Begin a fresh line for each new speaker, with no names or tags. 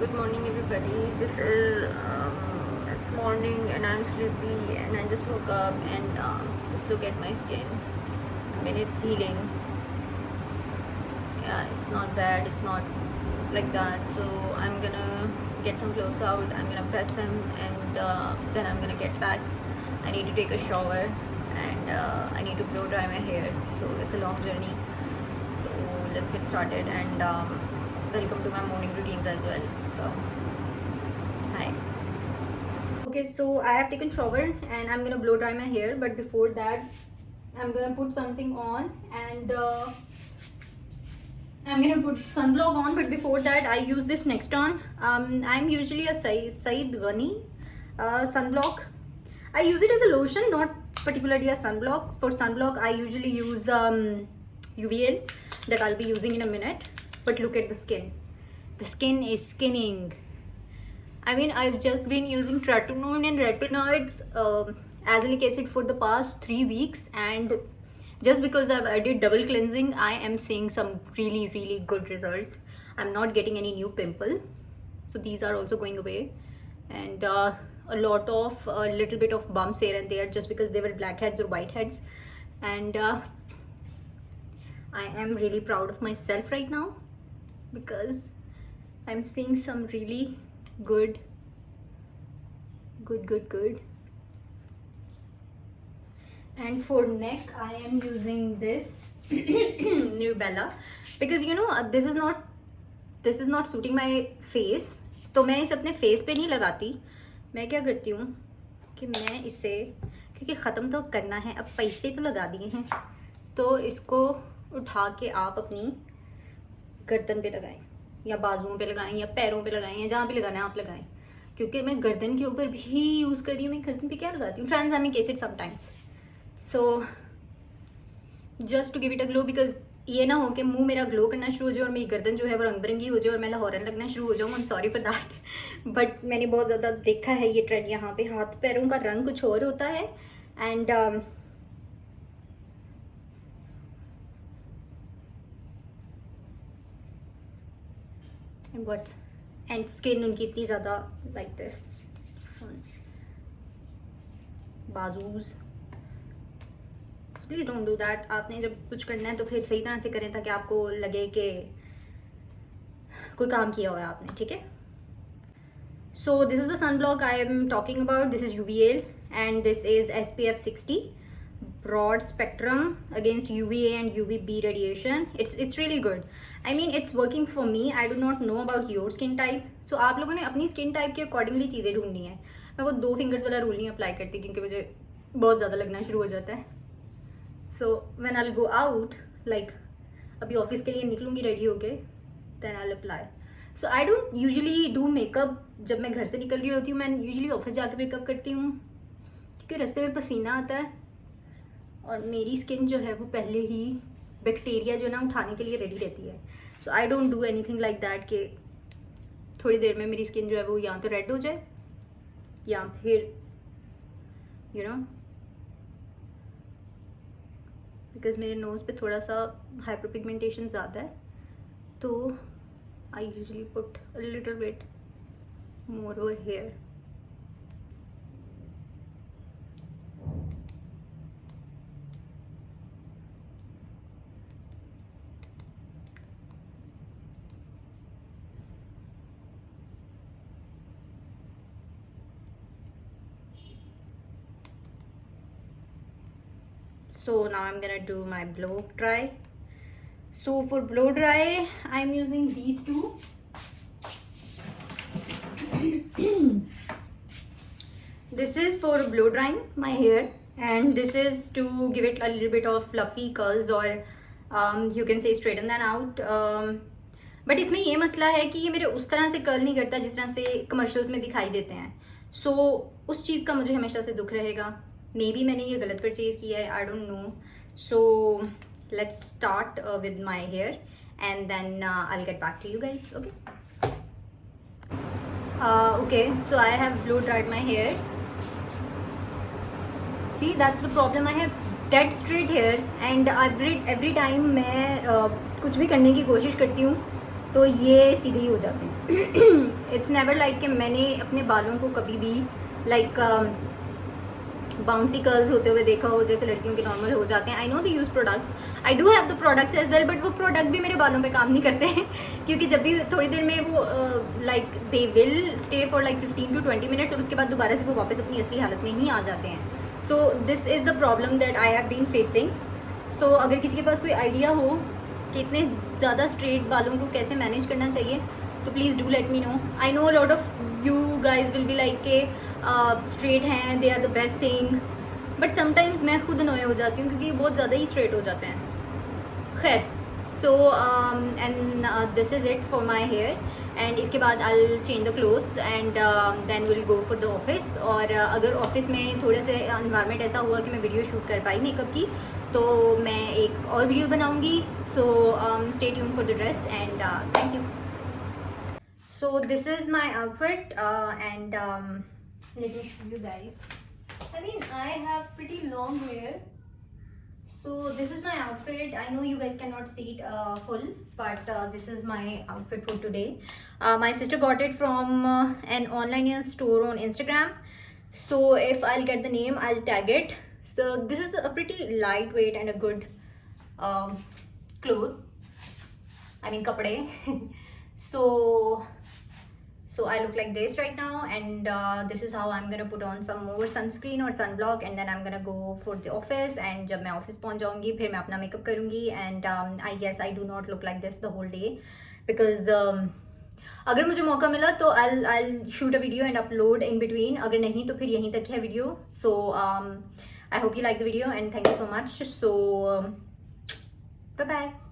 Good morning, everybody. This is it's morning and I'm sleepy and I just woke up and just look at my skin. I mean, it's healing. Yeah, it's not bad. It's not like that. So I'm gonna get some clothes out. I'm gonna press them and then I'm gonna get back. I need to take a shower and I need to blow dry my hair. So it's a long journey. So let's get started and welcome to my morning routines as well. So hi. Okay, so I have taken shower and I'm gonna blow dry my hair, but before that I'm gonna put something on and I'm gonna put sunblock on, but before that I use this Nexton. I'm usually a Said Ghani sunblock. I use it as a lotion, not particularly a sunblock. For sunblock I usually use UVL that I'll be using in a minute. But look at the skin. The skin is skinning. I mean, I've just been using tretinoin and retinoids, azelaic acid for the past 3 weeks, and just because I've added double cleansing, I am seeing some really good results. I'm not getting any new pimple, so these are also going away, and a lot of a little bit of bumps here and there just because they were blackheads or whiteheads, and I am really proud of myself right now because I'm seeing some really good. And for neck I am using this New Bella because this is not suiting my face. तो मैं इसे अपने face पे नहीं लगाती. मैं क्या करती हूँ कि मैं इसे, क्योंकि ख़त्म तो करना है, अब पैसे तो लगा दिए हैं, तो इसको उठा के आप अपनी गर्दन पे लगाएं या बाजुओं पे लगाएं या पैरों पे लगाएं या जहाँ भी लगाना है आप लगाएं, क्योंकि मैं गर्दन के ऊपर भी यूज़ कर रही हूँ. मैं गर्दन पे क्या लगाती हूँ, tranexamic acid sometimes. So just to give it a glow, because ये ना हो कि मुंह मेरा ग्लो करना शुरू हो जाए और मेरी गर्दन जो है वो रंग बिरंगी हो जाए और मैं लाहौरन लगना शुरू हो जाऊँ. I am sorry for that, but मैंने बहुत ज़्यादा देखा है ये ट्रेंड. यहाँ पे हाथ पैरों का रंग कुछ और होता है एंड बट एंड स्किन उनकी इतनी ज़्यादा लाइक दिस बाजूज. Please don't do that. आपने जब कुछ करना है तो फिर सही तरह से करें ताकि आपको लगे कि कोई काम किया हुआ है आपने. ठीक है. So this is the sun block I am talking about. This is UVL and this is SPF 60 broad spectrum against UVA and UVB radiation. It's really good. I mean it's working for me. I do not know about your skin type. So आप लोगों ने अपनी skin type के accordingly चीज़ें ढूंढनी है. मैं वो 2 फिंगर्स वाला रूल नहीं अप्लाई करती क्योंकि मुझे बहुत ज़्यादा लगना शुरू हो जाता है. So when I'll go out, like अभी ऑफिस के लिए निकलूँगी रेडी होके, then I'll apply. So I don't usually do makeup. जब मैं घर से निकल रही होती हूँ मैं यूजली ऑफिस जाके मेकअप करती हूँ क्योंकि रास्ते में पसीना आता है और मेरी स्किन जो है वो पहले ही बैक्टीरिया जो है ना उठाने के लिए रेडी रहती है. So I don't do anything like that कि थोड़ी देर में मेरी स्किन जो है वो या तो रेड हो जाए या फिर बिकॉज मेरे नोज़ पे थोड़ा सा हाइपर पिगमेंटेशन ज़्यादा है, तो I usually put a little bit more over here. So now I'm gonna do my blow dry. So for blow dry I'm using these two. This is for blow drying my hair and this is to give it a little bit of fluffy curls or you can say straighten them out. But इसमें ये मसला है कि ये मेरे उस तरह से कर्ल नहीं करता जिस तरह से कमर्शियल्स में दिखाई देते हैं. सो उस चीज़ का मुझे हमेशा से दुख रहेगा. मे बी मैंने ये गलत परचेज़ किया है, I don't know. So let's start with my hair and then I will get back to you guys. Okay okay. So I have blow dried my hair. See that's the problem. I have dead straight hair and every time मैं कुछ भी करने की कोशिश करती हूँ तो ये सीधे ही हो जाते हैं. इट्स नेवर लाइक कि मैंने अपने बालों को कभी भी लाइक बाउंसी कर्ल्स होते हुए देखा हो जैसे लड़कियों के नॉर्मल हो जाते हैं. I know the use products, I do have the products as well, but वो प्रोडक्ट भी मेरे बालों पे काम नहीं करते हैं क्योंकि जब भी थोड़ी देर में वो like they will stay for like 15 to 20 minutes और उसके बाद दोबारा से वो वापस अपनी असली हालत में ही आ जाते हैं. So this is the problem that I have been facing. So अगर किसी के पास कोई आइडिया हो कि इतने ज़्यादा स्ट्रेट बालों को कैसे मैनेज करना चाहिए तो please do let me know. I know lot of you guys will be like के स्ट्रेट हैं, they are the best thing, but sometimes मैं खुद अनोय हो जाती हूँ क्योंकि बहुत ज़्यादा ही स्ट्रेट हो जाते हैं. खैर, so and this is it for my hair. And इसके बाद I will change the clothes and then will go for the office. और अगर ऑफिस में थोड़े से इन्वायरमेंट ऐसा हुआ कि मैं वीडियो शूट कर पाई मेकअप की तो मैं एक और वीडियो बनाऊंगी. So stay tuned for the dress and thank you. So this is my outfit and let me show you guys. I mean I have pretty long hair, so this is my outfit. I know you guys cannot see it full, but this is my outfit for today. My sister got it from an online store on Instagram, so if I'll get the name I'll tag it. So this is a pretty lightweight and a good cloth, I mean kapde. So I look like this right now, and this is how I'm gonna put on some more sunscreen or sunblock, and then I'm gonna go for the office. And जब मैं office पहुंच जाऊंगी फिर मैं अपना makeup करूंगी. And I guess I do not look like this the whole day because अगर मुझे मौका मिला तो I'll shoot a video and upload in between. अगर नहीं तो फिर यहीं तक है video. So I hope you like the video and thank you so much. So bye bye.